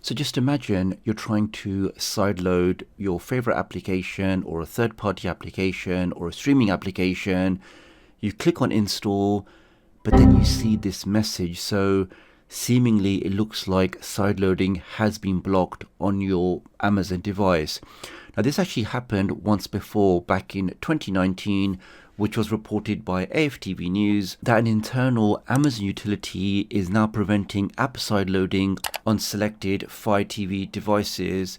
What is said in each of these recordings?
So just imagine you're trying to sideload your favorite application or a third-party application or a streaming application. You click on install, but then you see this message. So seemingly it looks like sideloading has been blocked on your Amazon device. Now this actually happened once before back in 2019, which was reported by AFTV News, that an internal Amazon utility is now preventing app sideloading on selected Fire TV devices.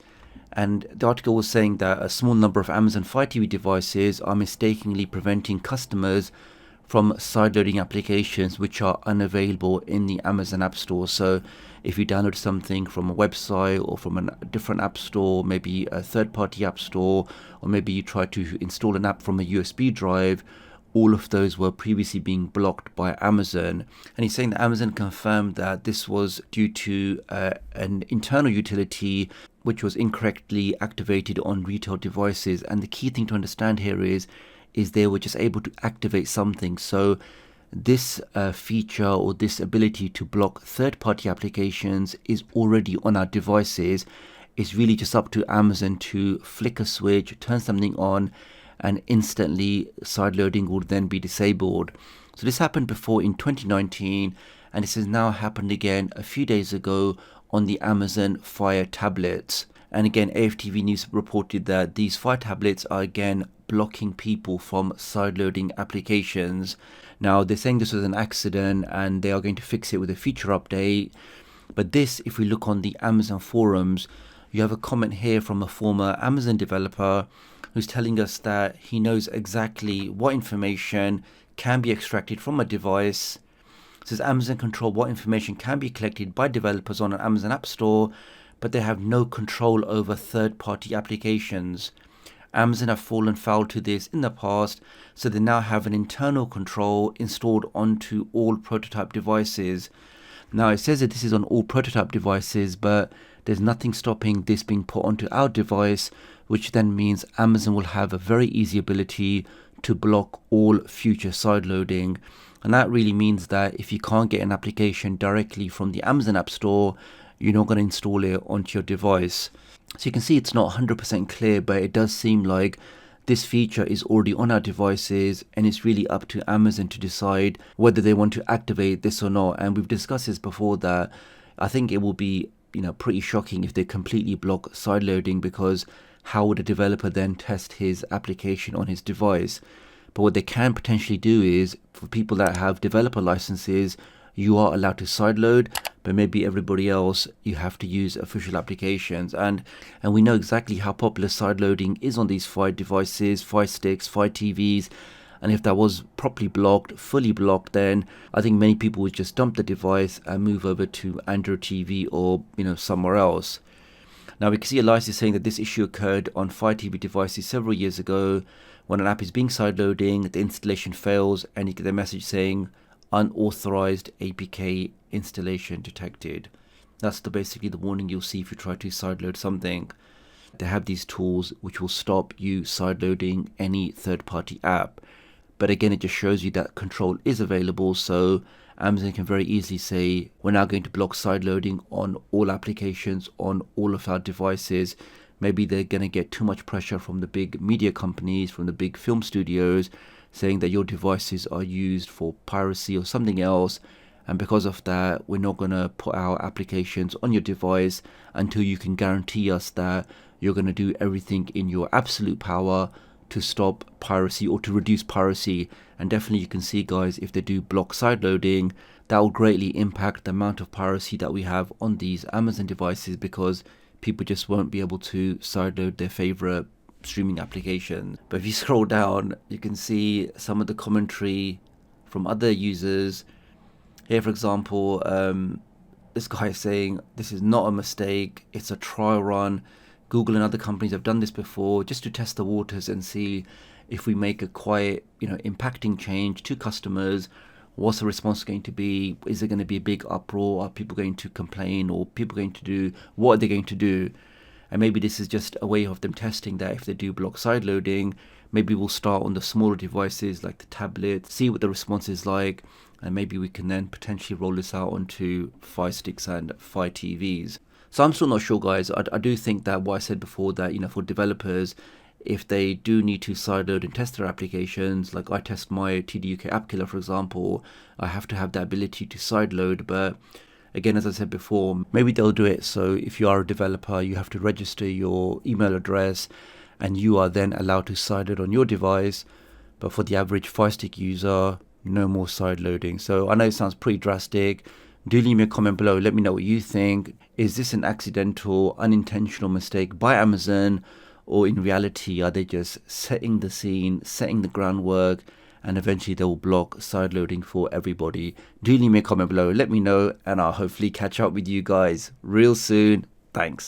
And the article was saying that a small number of Amazon Fire TV devices are mistakenly preventing customers from sideloading applications which are unavailable in the Amazon App Store. So if you download something from a website or from a different app store, maybe a third-party app store, or maybe you try to install an app from a USB drive, all of those were previously being blocked by Amazon. And he's saying that Amazon confirmed that this was due to an internal utility which was incorrectly activated on retail devices. And the key thing to understand here is they were just able to activate something. So this feature or this ability to block third-party applications is already on our devices. It's really just up to Amazon to flick a switch, turn something on, and instantly sideloading will then be disabled. So this happened before in 2019, and this has now happened again a few days ago on the Amazon Fire tablets. And again, AFTV News reported that these Fire tablets are again blocking people from sideloading applications. Now they're saying this was an accident and they are going to fix it with a feature update. But this, if we look on the Amazon forums, you have a comment here from a former Amazon developer who's telling us that he knows exactly what information can be extracted from a device. It says Amazon control what information can be collected by developers on an Amazon App Store, but they have no control over third-party applications. Amazon have fallen foul to this in the past, so they now have an internal control installed onto all prototype devices. Now it says that this is on all prototype devices, but there's nothing stopping this being put onto our device, which then means Amazon will have a very easy ability to block all future sideloading. And that really means that if you can't get an application directly from the Amazon App Store, you're not going to install it onto your device. So you can see it's not 100% clear, but it does seem like this feature is already on our devices, and it's really up to Amazon to decide whether they want to activate this or not. And we've discussed this before, that I think it will be pretty shocking if they completely block sideloading, because how would a developer then test his application on his device? But what they can potentially do is, for people that have developer licenses, you are allowed to sideload, but maybe everybody else, you have to use official applications. And we know exactly how popular sideloading is on these Fire devices, Fire Sticks, Fire TVs. And if that was properly blocked, fully blocked, then I think many people would just dump the device and move over to Android TV or somewhere else. Now we can see Elias is saying that this issue occurred on Fire TV devices several years ago. When an app is being sideloading, the installation fails, and you get a message saying unauthorized APK installation detected. That's basically the warning you'll see if you try to sideload something. They have these tools which will stop you sideloading any third-party app. But again, it just shows you that control is available, so Amazon can very easily say, we're now going to block sideloading on all applications on all of our devices. Maybe they're going to get too much pressure from the big media companies, from the big film studios, saying that your devices are used for piracy or something else, and because of that, we're not going to put our applications on your device until you can guarantee us that you're going to do everything in your absolute power to stop piracy or to reduce piracy. And definitely you can see, guys, if they do block sideloading, that will greatly impact the amount of piracy that we have on these Amazon devices, because people just won't be able to sideload their favorite streaming application. But if you scroll down, you can see some of the commentary from other users. Here, for example, this guy is saying this is not a mistake, it's a trial run. Google and other companies have done this before just to test the waters and see if we make a quite impacting change to customers, what's the response going to be? Is there going to be a big uproar? Are people going to complain, or people going to do, what are they going to do? And maybe this is just a way of them testing that if they do block sideloading, maybe we'll start on the smaller devices like the tablet, see what the response is like, and maybe we can then potentially roll this out onto Fire Sticks and Fire TVs. So I'm still not sure, guys. I do think that what I said before, that, for developers, if they do need to sideload and test their applications, like I test my tdoctoruk app killer, for example, I have to have the ability to sideload. But again, as I said before, maybe they'll do it. So if you are a developer, you have to register your email address and you are then allowed to sideload on your device. But for the average Firestick user, no more sideloading. So I know it sounds pretty drastic. Do leave me a comment below. Let me know what you think. Is this an accidental, unintentional mistake by Amazon? Or in reality, are they just setting the scene, setting the groundwork, and eventually they will block sideloading for everybody? Do leave me a comment below. Let me know, and I'll hopefully catch up with you guys real soon. Thanks.